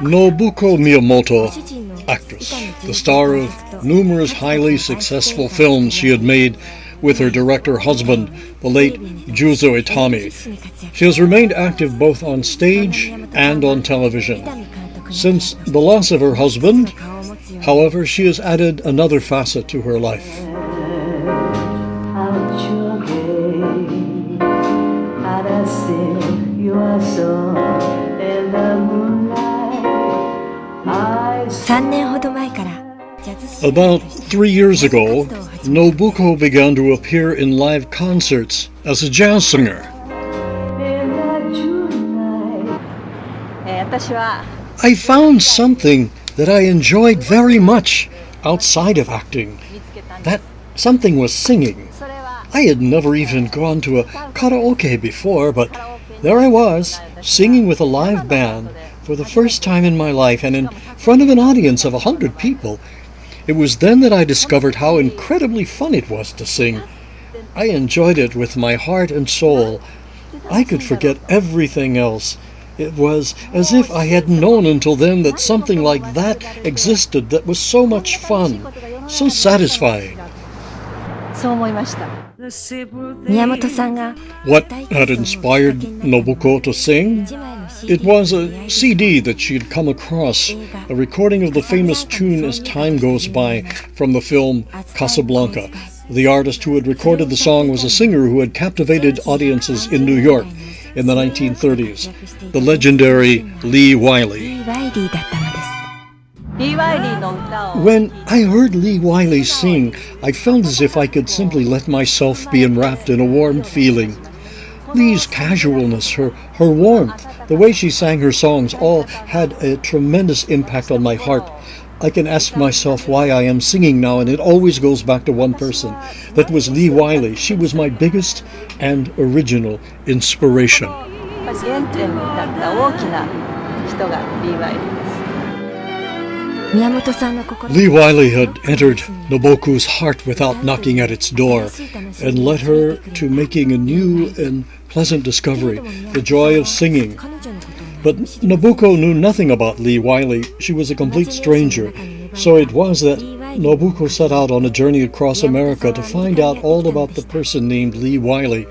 Nobuko Miyamoto, actress, the star of numerous highly successful films she had made with her director husband, the late Juzo Itami. She has remained active both on stage and on television. Since the loss of her husband, however, she has added another facet to her life. About 3 years ago, Nobuko began to appear in live concerts as a jazz singer. I found something that I enjoyed very much outside of acting. That something was singing. I had never even gone to a karaoke before, but there I was, singing with a live band for the first time in my life and in front of an audience of 100 people. It was then that I discovered how incredibly fun it was to sing. I enjoyed it with my heart and soul. I could forget everything else. It was as if I hadn't known until then that something like that existed that was so much fun, so satisfying. What had inspired Nobuko to sing? It was a CD that she had come across, a recording of the famous tune As Time Goes By from the film Casablanca. The artist who had recorded the song was a singer who had captivated audiences in New York in the 1930s, the legendary Lee Wiley. When I heard Lee Wiley sing, I felt as if I could simply let myself be enwrapped in a warm feeling. Lee's casualness, her warmth, the way she sang her songs all had a tremendous impact on my heart. I can ask myself why I am singing now, and it always goes back to one person. That was Lee Wiley. She was my biggest and original inspiration. Lee Wiley had entered Nobuko's heart without knocking at its door and led her to making a new and pleasant discovery, the joy of singing. But Nobuko knew nothing about Lee Wiley. She was a complete stranger. So it was that Nobuko set out on a journey across America to find out all about the person named Lee Wiley,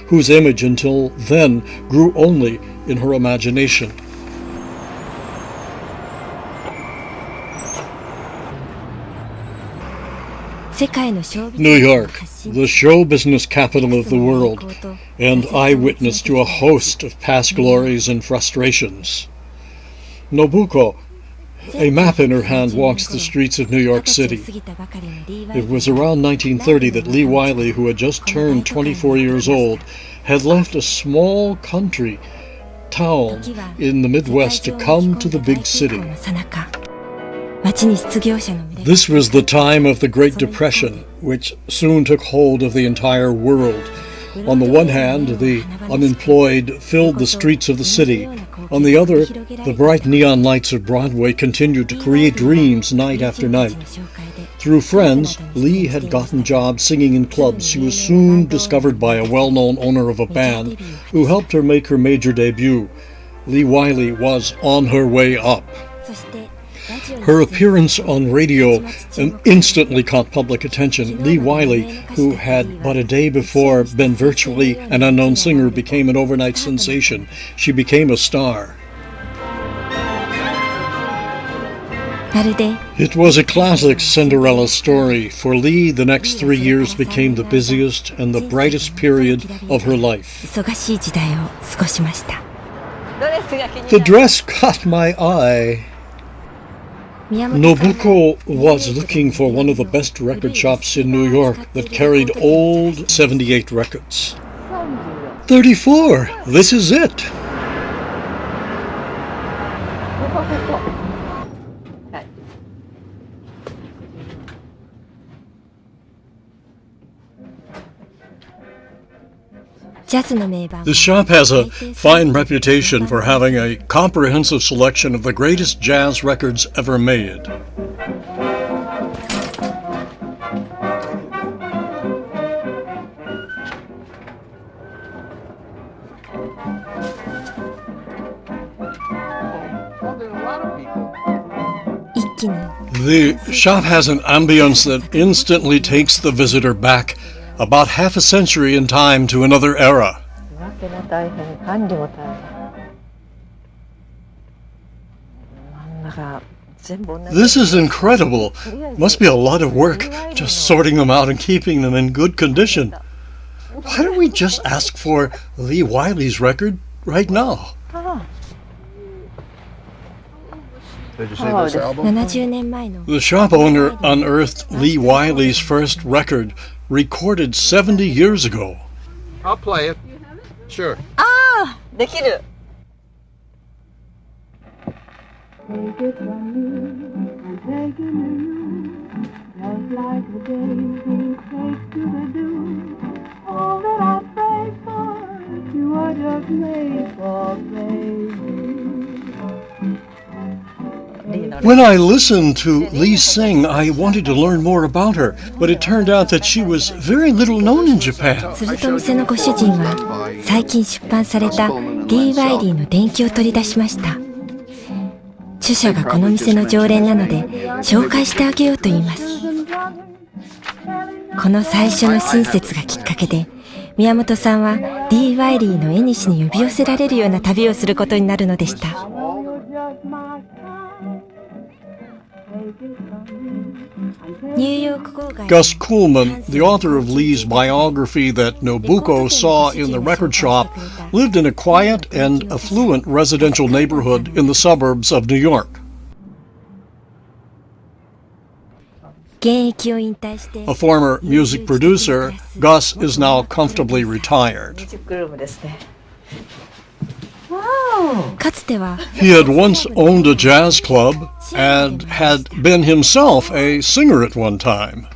whose image until then grew only in her imagination. New York, the show business capital of the world, and eyewitness to a host of past glories and frustrations. Nobuko, a map in her hand, walks the streets of New York City. It was around 1930 that Lee Wiley, who had just turned 24 years old, had left a small country town in the Midwest to come to the big city. This was the time of the Great Depression, which soon took hold of the entire world. On the one hand, the unemployed filled the streets of the city. On the other, the bright neon lights of Broadway continued to create dreams night after night. Through friends, Lee had gotten jobs singing in clubs. She was soon discovered by a well-known owner of a band who helped her make her major debut. Lee Wiley was on her way up. Her appearance on radio instantly caught public attention. Lee Wiley, who had but a day before been virtually an unknown singer, became an overnight sensation. She became a star. It was a classic Cinderella story. For Lee, the next 3 years became the busiest and the brightest period of her life. The dress caught my eye. Nobuko was looking for one of the best record shops in New York that carried old 78 records. 34! This is it! The shop has a fine reputation for having a comprehensive selection of the greatest jazz records ever made. The shop has an ambience that instantly takes the visitor back about half a century in time to another era. This is incredible. Must be a lot of work just sorting them out and keeping them in good condition. Why don't we just ask for Lee Wiley's record right now? Did you see this album? The shop owner unearthed Lee Wiley's first record, recorded 70 years ago. I'll play it. Sure. できる。Take it from me, I'm taking you, just like the daisy takes to the dew. All that I prayed for, you were just made for, baby. When I listened to Lee sing, I wanted to learn more about her, but it turned out that she was very little known in Japan. すると店のご主人は最近出版されたリー・ワイリーの伝記を取り出しました。著者がこの店の常連なので紹介してあげようと言います。この最初の親切がきっかけで宮本さんはリー・ワイリーの縁に呼び寄せられるような旅をすることになるのでした。Gus Kuhlman, the author of Lee's biography that Nobuko saw in the record shop, lived in a quiet and affluent residential neighborhood in the suburbs of New York. A former music producer, Gus is now comfortably retired. He had once owned a jazz club and had been himself a singer at one time.